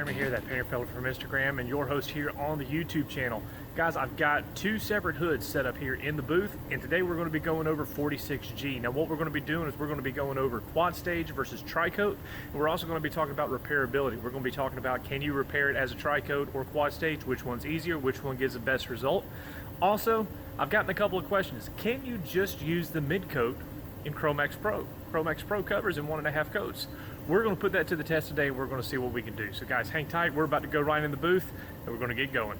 Jeremy here, that painter fella from Instagram, and your host here on the YouTube channel. Guys, I've got two separate hoods set up here in the booth, and today we're going to be going over 46G. Now what we're going to be doing is we're going to be going over quad stage versus tricoat, and we're also going to be talking about repairability. We're going to be talking about, can you repair it as a tricoat or quad stage, which one's easier, which one gives the best result. Also, I've gotten a couple of questions. Can you just use the midcoat in Cromax Pro? Cromax Pro covers in 1.5 coats. We're going to put that to the test today, and we're going to see what we can do. So guys, hang tight. We're about to go right in the booth, and we're going to get going.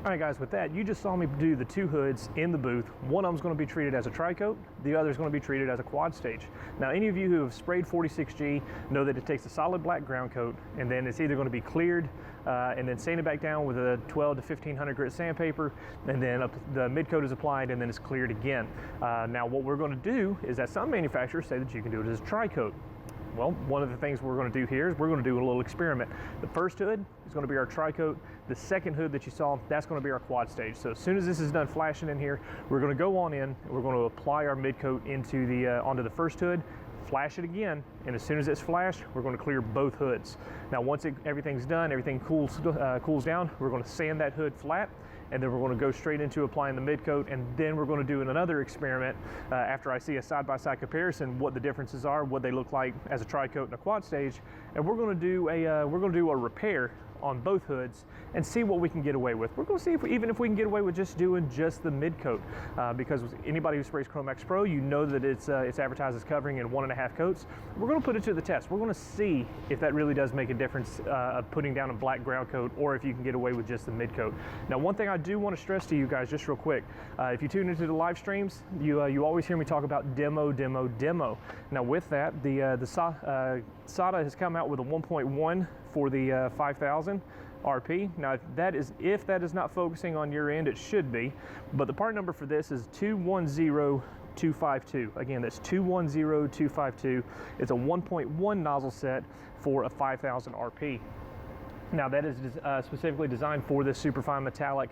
All right guys, with that, you just saw me do the two hoods in the booth. One of them is going to be treated as a tricoat, the other is going to be treated as a quad stage. Now any of you who have sprayed 46G know that it takes a solid black ground coat, and then it's either going to be cleared and then sanded back down with a 12 to 1500 grit sandpaper, and then the mid coat is applied and then it's cleared again. Now what we're going to do is that some manufacturers say that you can do it as a tricoat. Well, one of the things we're going to do here is we're going to do a little experiment. The first hood is going to be our tricoat. The second hood that you saw, that's going to be our quad stage. So as soon as this is done flashing in here, we're going to go on in and we're going to apply our mid coat into onto the first hood, flash it again, and as soon as it's flashed, we're going to clear both hoods. Now once everything's done, everything cools down, we're going to sand that hood flat, and then we're going to go straight into applying the mid coat, and then we're going to do another experiment after I see a side-by-side comparison, what the differences are, what they look like as a tricoat and a quad stage, and we're going to do a repair on both hoods and see what we can get away with. We're going to see even if we can get away with just doing just the mid coat, because anybody who sprays Cromax Pro, you know that it's advertised as covering in 1.5 coats. We're going to put it to the test. We're going to see if that really does make a difference of putting down a black ground coat, or if you can get away with just the mid coat. Now one thing I do want to stress to you guys just real quick, if you tune into the live streams, you always hear me talk about demo. Now with that, the SATA has come out with a 1.1 for the 5000 RP. Now if that is not focusing on your end, it should be, but the part number for this is 210252. Again, that's 210252. It's a 1.1 nozzle set for a 5000 RP. Now that is specifically designed for this superfine metallic,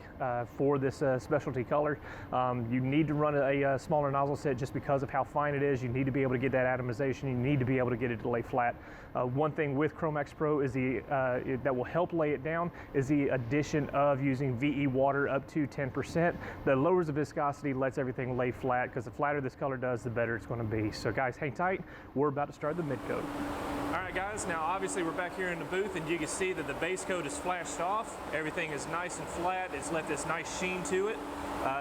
for this specialty color. You need to run a smaller nozzle set just because of how fine it is. You need to be able to get that atomization. You need to be able to get it to lay flat. One thing with Cromax Pro is that will help lay it down is the addition of using VE water up to 10%. That lowers the viscosity, lets everything lay flat, because the flatter this color does, the better it's going to be. So guys, hang tight. We're about to start the mid coat. All right guys, now obviously we're back here in the booth, and you can see that the base coat is flashed off. Everything is nice and flat. It's left this nice sheen to it.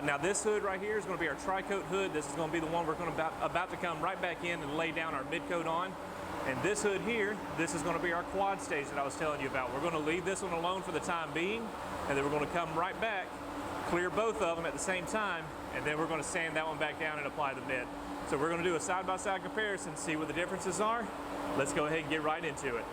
Now this hood right here is going to be our tricoat hood. This is going to be the one we're going to about to come right back in and lay down our mid coat on. And this hood here, this is going to be our quad stage that I was telling you about. We're going to leave this one alone for the time being, and then we're going to come right back, clear both of them at the same time, and then we're going to sand that one back down and apply the mid. So we're going to do a side-by-side comparison, see what the differences are. Let's go ahead and get right into it.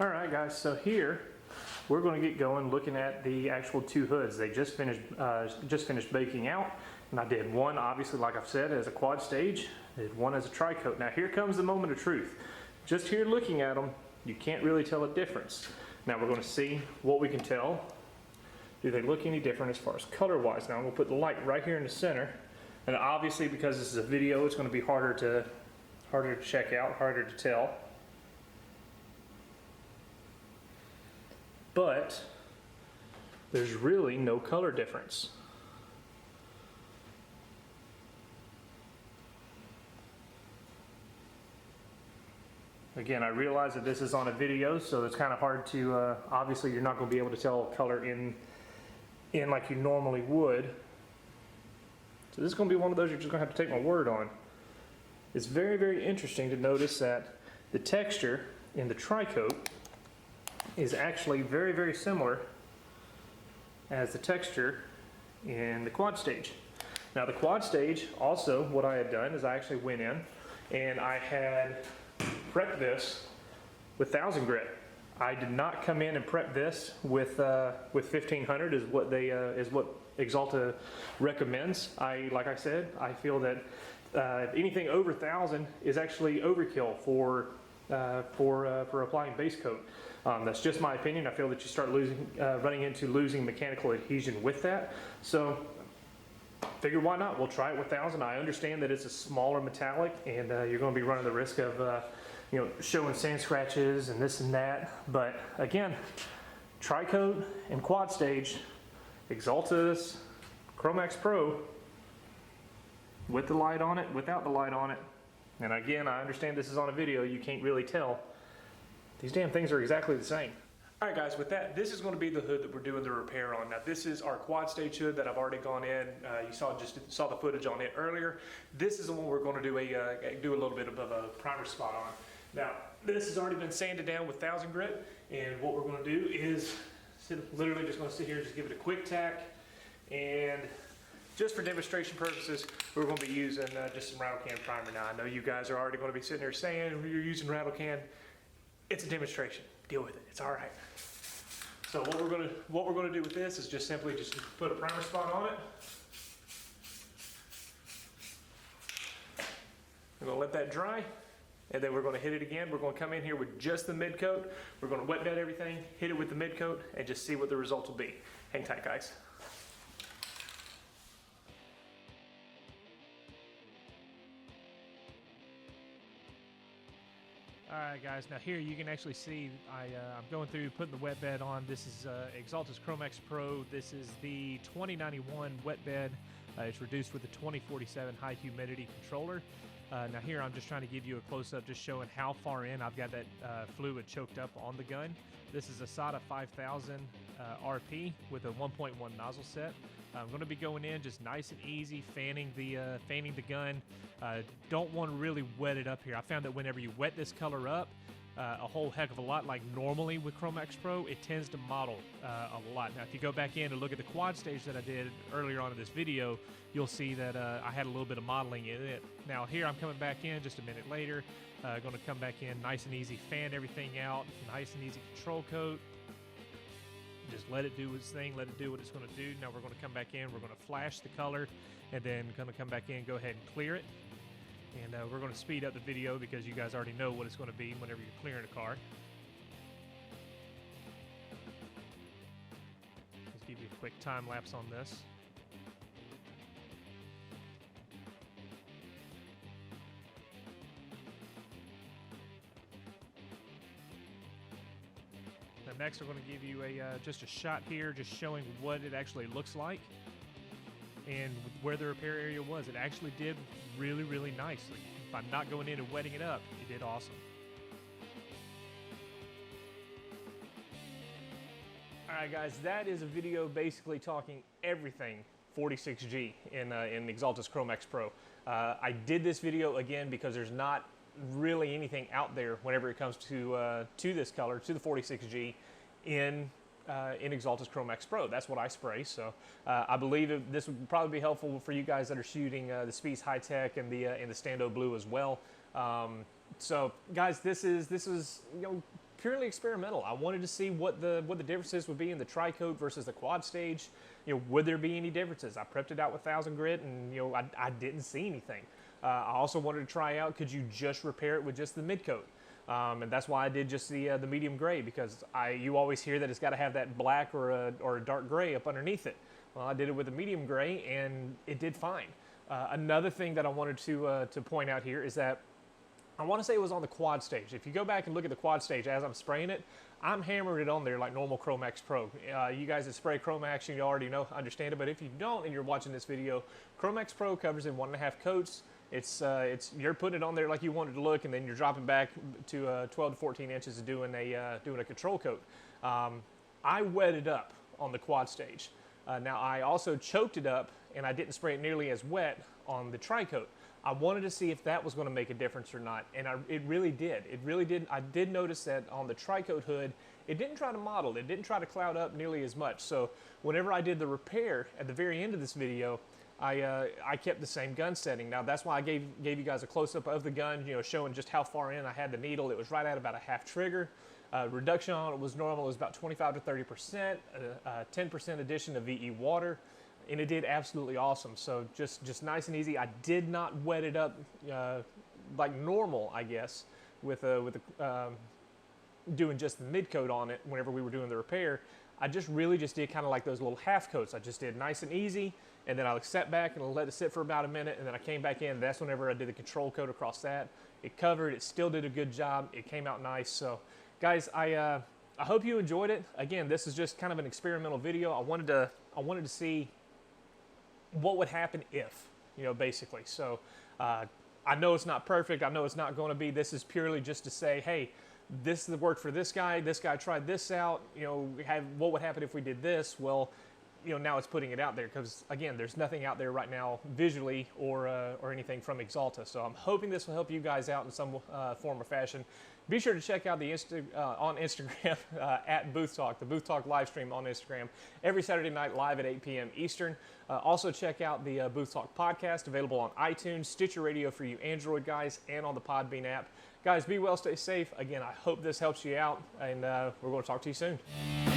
All right, guys, so here we're going to get going looking at the actual two hoods. They just finished baking out, and I did one, obviously, like I've said, as a quad stage, did one as a tricoat. Now here comes the moment of truth. Just here looking at them, you can't really tell a difference. Now we're going to see what we can tell. Do they look any different as far as color-wise? Now I'm going to put the light right here in the center, and obviously because this is a video, it's going to be harder to check out, harder to tell. But there's really no color difference. Again, I realize that this is on a video, so it's kind of hard to, obviously you're not going to be able to tell color in like you normally would. So this is going to be one of those you're just going to have to take my word on. It's very, very interesting to notice that the texture in the tricoat is actually very, very similar as the texture in the quad stage. Now the quad stage, also what I had done is I actually went in and I had prepped this with 1000 grit. I did not come in and prep this with 1500 is what Axalta recommends. Like I said, I feel that anything over 1000 is actually overkill for applying base coat. That's just my opinion. I feel that you start running into losing mechanical adhesion with that. So figured why not? We'll try it with 1000. I understand that it's a smaller metallic, and you're going to be running the risk of showing sand scratches and this and that. But again, tricoat and quad stage, Axalta's Cromax Pro, with the light on it, without the light on it. And again, I understand this is on a video, you can't really tell. These damn things are exactly the same. All right, guys, with that, this is going to be the hood that we're doing the repair on. Now, this is our quad stage hood that I've already gone in. You saw the footage on it earlier. This is the one we're going to do a little bit of a primer spot on. Now, this has already been sanded down with 1000 grit, and what we're going to do is literally just going to sit here and just give it a quick tack, and just for demonstration purposes, we're going to be using just some rattle can primer. Now, I know you guys are already going to be sitting there saying you're using rattle can. It's a demonstration. Deal with it. It's all right. So what we're going to do with this is just simply just put a primer spot on it. We're going to let that dry, and then we're going to hit it again. We're going to come in here with just the mid coat. We're going to wet bed everything, hit it with the mid coat, and just see what the results will be. Hang tight, guys. Alright guys, now here you can actually see I'm going through putting the wet bed on. This is Axalta's Cromax Pro. This is the 2091 wet bed. It's reduced with the 2047 high humidity controller. Now here I'm just trying to give you a close-up just showing how far in I've got that fluid choked up on the gun. This is a SATA 5000 RP with a 1.1 nozzle set. I'm going to be going in just nice and easy, fanning the gun. Don't want to really wet it up here. I found that whenever you wet this color up a whole heck of a lot, like normally with Cromax Pro, it tends to mottle a lot. Now, if you go back in and look at the quad stage that I did earlier on in this video, you'll see that I had a little bit of modeling in it. Now here I'm coming back in just a minute later. Going to come back in nice and easy, fan everything out, nice and easy control coat. Just let it do its thing, let it do what it's going to do. Now we're going to come back in, we're going to flash the color, and then going to come back in, go ahead and clear it. And we're going to speed up the video because you guys already know what it's going to be whenever you're clearing a car. Let's give you a quick time lapse on this. Next, we're going to give you just a shot here, just showing what it actually looks like and where the repair area was. It actually did really, really nicely. By not going in and wetting it up, it did awesome. All right, guys, that is a video basically talking everything 46G in Axalta's Cromax Pro. I did this video again because there's not really anything out there whenever it comes to this color, to the 46G in Axalta's Cromax Pro. That's what I spray, so I believe this would probably be helpful for you guys that are shooting the Spies High Tech and the Stando Blue as well. So guys, this is purely experimental. I wanted to see what the differences would be in the tricoat versus the quad stage. Would there be any differences? I prepped it out with 1000 grit, and I didn't see anything. I also wanted to try out, could you just repair it with just the midcoat? And that's why I did just the medium gray, because you always hear that it's got to have that black or a dark gray up underneath it. Well, I did it with a medium gray, and it did fine. Another thing that I wanted to point out here is that I want to say it was on the quad stage. If you go back and look at the quad stage as I'm spraying it, I'm hammering it on there like normal Cromax Pro. You guys that spray Cromax, you already understand it, but if you don't and you're watching this video, Cromax Pro covers in 1.5 coats. You're putting it on there like you want it to look, and then you're dropping back to 12 to 14 inches and doing a control coat. I wet it up on the quad stage. Now I also choked it up, and I didn't spray it nearly as wet on the tricoat. I wanted to see if that was going to make a difference or not, and it really did. It really did. I did notice that on the tricoat hood, it didn't try to model. It didn't try to cloud up nearly as much. So whenever I did the repair at the very end of this video, I kept the same gun setting. Now that's why I gave you guys a close-up of the gun, showing just how far in I had the needle. It was right at about a half trigger. Reduction on it was normal. It was about 25 to 30%, 10% addition of VE water. And it did absolutely awesome. So just nice and easy. I did not wet it up like normal, I guess, with doing just the mid coat on it whenever we were doing the repair. I really did kind of like those little half coats. I just did nice and easy, and then I sat back and let it sit for about a minute, and then I came back in. That's whenever I did the control coat across that. It covered. It still did a good job. It came out nice. So, guys, I hope you enjoyed it. Again, this is just kind of an experimental video. I wanted to see what would happen if, basically. So I know it's not perfect. I know it's not going to be. This is purely just to say, hey, this worked for this guy. This guy tried this out. What would happen if we did this? Well, now it's putting it out there, because again, there's nothing out there right now visually or anything from Axalta. So I'm hoping this will help you guys out in some form or fashion. Be sure to check out the on Instagram at Booth Talk, the Booth Talk live stream on Instagram every Saturday night live at 8 p.m. Eastern. Also check out the Booth Talk podcast, available on iTunes, Stitcher Radio for you Android guys, and on the Podbean app. Guys, be well, stay safe. Again, I hope this helps you out, and we're going to talk to you soon.